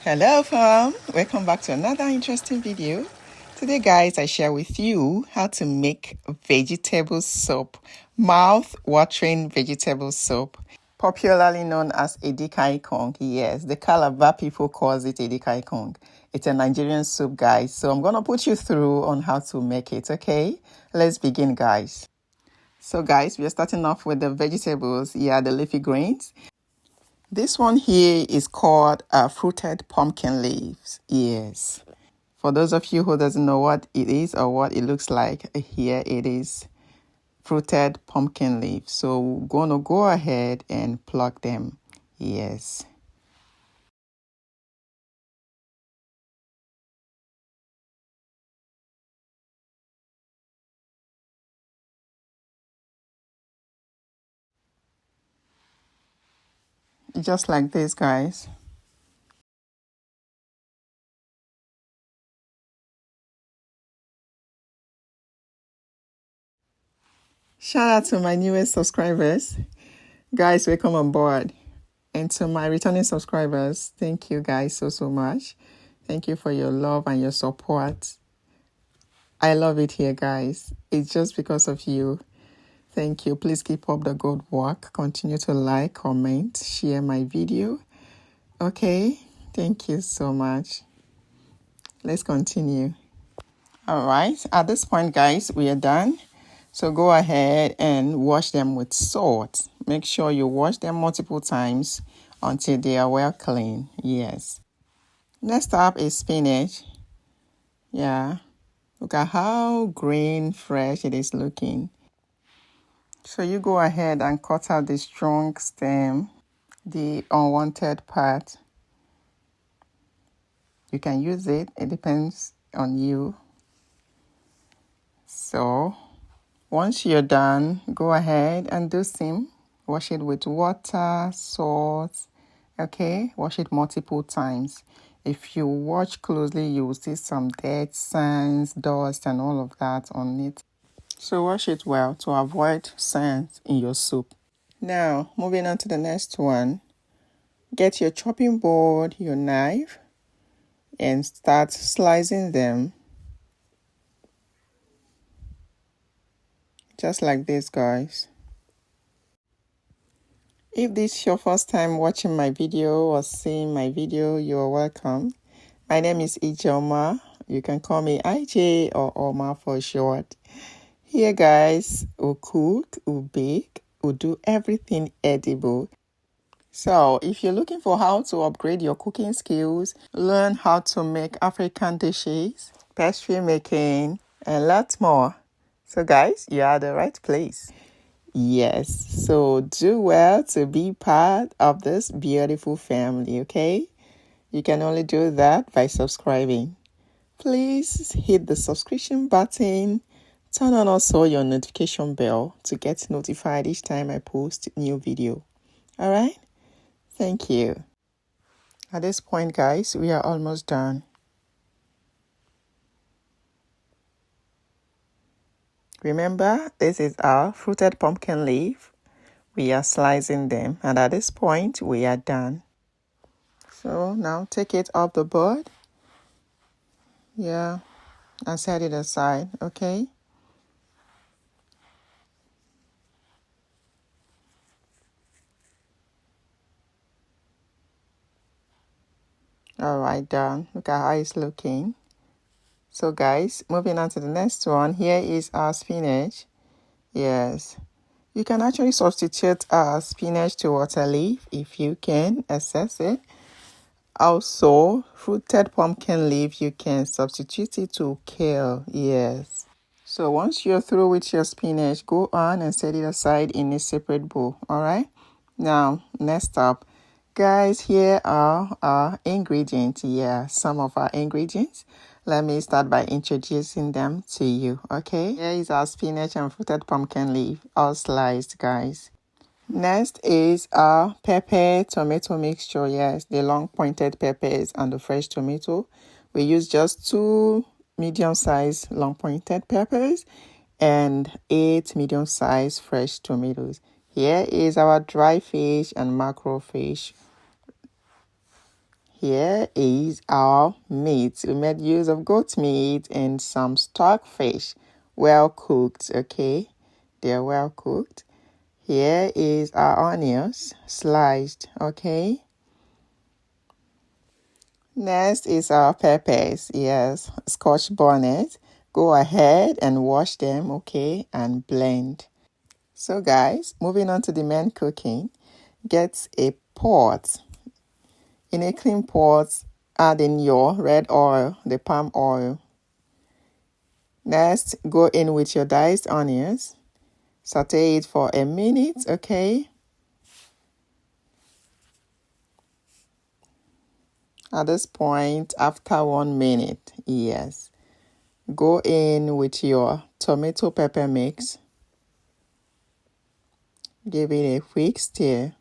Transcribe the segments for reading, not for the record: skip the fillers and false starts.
Hello fam, welcome back to another interesting video. Today guys, I share with you how to make vegetable soup, mouth-watering vegetable soup, popularly known as Edikaikong. Yes, the Calabar people calls it Edikaikong. It's a Nigerian soup guys, so I'm going to put you through on how to make it, okay? Let's begin guys. So guys, we are starting off with the vegetables, the leafy greens. This one here is called fruited pumpkin leaves. Yes. For those of you who doesn't know what it is or what it looks like, here it is fruited pumpkin leaves. So we're going to go ahead and pluck them. Yes. Just like this, guys. Shout out to my newest subscribers. Guys, welcome on board. And to my returning subscribers, thank you guys so much. Thank you for your love and your support. I love it here, guys. It's just because of you. Thank you. Please keep up the good work. Continue to like, comment, share my video. Okay. Thank you so much. Let's continue. All right. At this point, guys, we are done. So go ahead and wash them with salt. Make sure you wash them multiple times until they are well clean. Yes. Next up is spinach. Yeah. Look at how green, fresh it is looking. So you go ahead and cut out the strong stem, the unwanted part. You can use it. It depends on you. So once you're done, go ahead and do steam. Wash it with water, salt. Okay, wash it multiple times. If you watch closely, you will see some dirt, sands, dust, and all of that on it. So wash it well to avoid sands in your soup. Now, moving on to the next one. Get your chopping board, your knife, and start slicing them. Just like this, guys. If this is your first time watching my video or seeing my video, you're welcome. My name is Ijoma. You can call me IJ or Oma for short. Here, guys, we'll cook, we'll bake, we'll do everything edible. So, if you're looking for how to upgrade your cooking skills, learn how to make African dishes, pastry making, and lots more. So, guys, you're at the right place. Yes, so do well to be part of this beautiful family, okay? You can only do that by subscribing. Please hit the subscription button. Turn on also your notification bell to get notified each time I post a new video. All right? Thank you. At this point, guys, we are almost done. Remember, this is our fruited pumpkin leaf. We are slicing them, and at this point, we are done. So now take it off the board. Yeah, and set it aside, okay? All right, done. Look at how it's looking. So guys, moving on to the next one. Here is our spinach. Yes. You can actually substitute spinach to water leaf if you can access it. Also, fruited pumpkin leaf, you can substitute it to kale. Yes. So once you're through with your spinach, go on and set it aside in a separate bowl. All right. Now, next up, guys, here are our ingredients. Yeah, some of our ingredients. Let me start by introducing them to you, okay? Here is our spinach and fruited pumpkin leaf, all sliced, guys. Next is our pepper tomato mixture. Yes, the long pointed peppers and the fresh tomato. We use just 2 medium-sized long pointed peppers and 8 medium-sized fresh tomatoes. Here is our dry fish and mackerel fish. Here is our meat. We made use of goat meat and some stockfish. Well cooked, okay? They're well cooked. Here is our onions, sliced, okay? Next is our peppers, yes, scotch bonnet. Go ahead and wash them, okay, and blend. So guys, moving on to the main cooking, get a pot. In a clean pot, add in your red oil, the palm oil. Next, go in with your diced onions. Saute it for a minute, okay? At this point, after 1 minute, yes, go in with your tomato pepper mix. Give it a quick stir.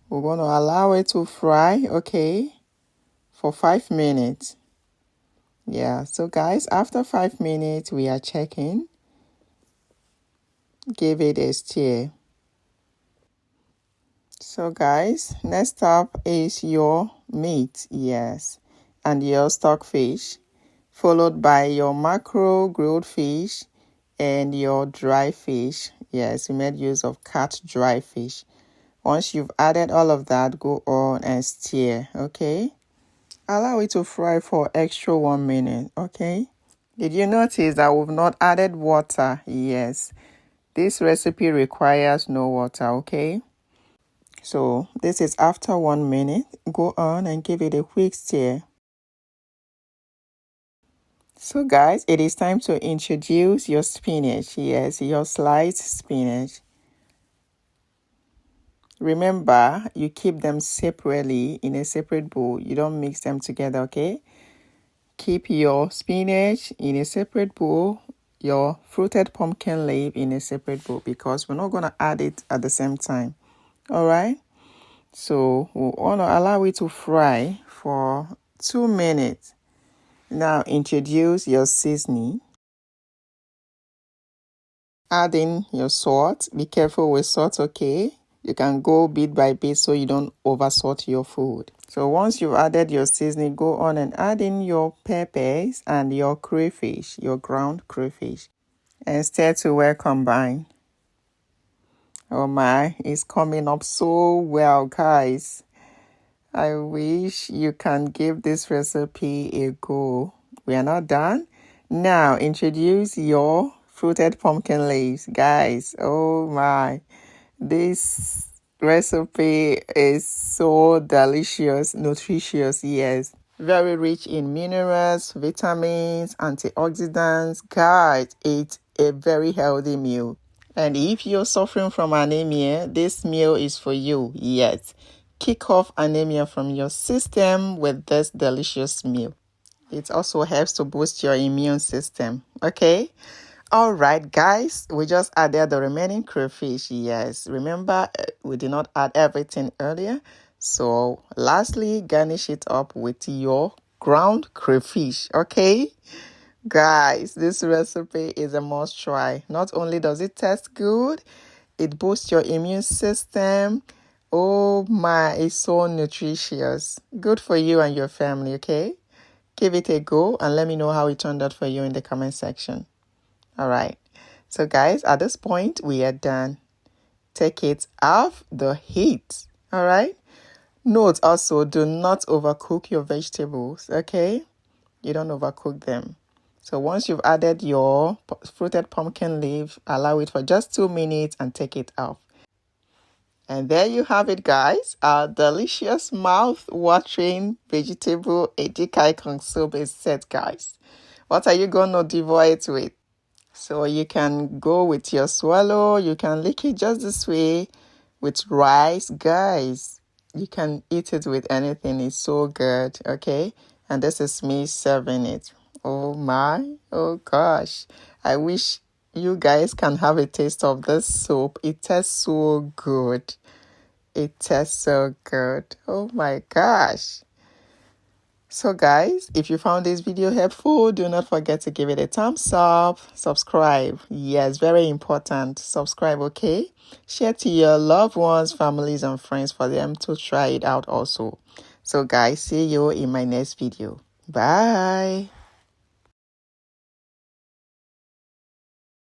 We're going to allow it to fry, okay, for 5 minutes. Yeah, so guys, after 5 minutes, we are checking. Give it a stir. So guys, next up is your meat, yes, and your stockfish, followed by your mackerel, grilled fish, and your dry fish. Yes, we made use of cut dry fish. Once you've added all of that, go on and stir, okay? Allow it to fry for extra 1 minute, okay? Did you notice that we've not added water? Yes. This recipe requires no water, okay? So this is after 1 minute. Go on and give it a quick stir. So guys, it is time to introduce your spinach. Yes, your sliced spinach. Remember, you keep them separately in a separate bowl. You don't mix them together, okay? Keep your spinach in a separate bowl, your fruited pumpkin leaf in a separate bowl, because we're not going to add it at the same time. All right? So we want to allow it to fry for 2 minutes. Now introduce your seasoning. Add in your salt. Be careful with salt, okay? You can go bit by bit so you don't over salt your food. So once you've added your seasoning, go on and add in your peppers and your crayfish, your ground crayfish, and stir to well combine. Oh my, it's coming up so well, guys. I wish you can give this recipe a go. We are not done. Now, introduce your fruited pumpkin leaves. Guys, oh my. This recipe is so delicious, nutritious, yes. Very rich in minerals, vitamins, antioxidants. Guys, it's a very healthy meal. And if you're suffering from anemia, this meal is for you, yes. Kick off anemia from your system with this delicious meal. It also helps to boost your immune system, okay? All right, guys, we just added the remaining crayfish, yes. Remember, we did not add everything earlier. So, lastly, garnish it up with your ground crayfish, okay? Guys, this recipe is a must try. Not only does it taste good, it boosts your immune system. Oh my, it's so nutritious. Good for you and your family, okay? Give it a go and let me know how it turned out for you in the comment section. All right. So guys, at this point, we are done. Take it off the heat. All right. Note also, do not overcook your vegetables, okay? You don't overcook them. So once you've added your fruited pumpkin leaf, allow it for just 2 minutes and take it off. And there you have it, guys. Our delicious, mouth-watering vegetable Edikaikong soup is set, guys. What are you going to devour it with? So you can go with your swallow. You can lick it just this way with rice. Guys, you can eat it with anything. It's so good, okay? And this is me serving it. Oh my, oh gosh. I wish you guys can have a taste of this soup. It tastes so good. It tastes so good. Oh my gosh. So guys, if you found this video helpful, do not forget to give it a thumbs up. Subscribe. Yes, very important. Subscribe, okay? Share to your loved ones, families, and friends for them to try it out also. So guys, see you in my next video. Bye.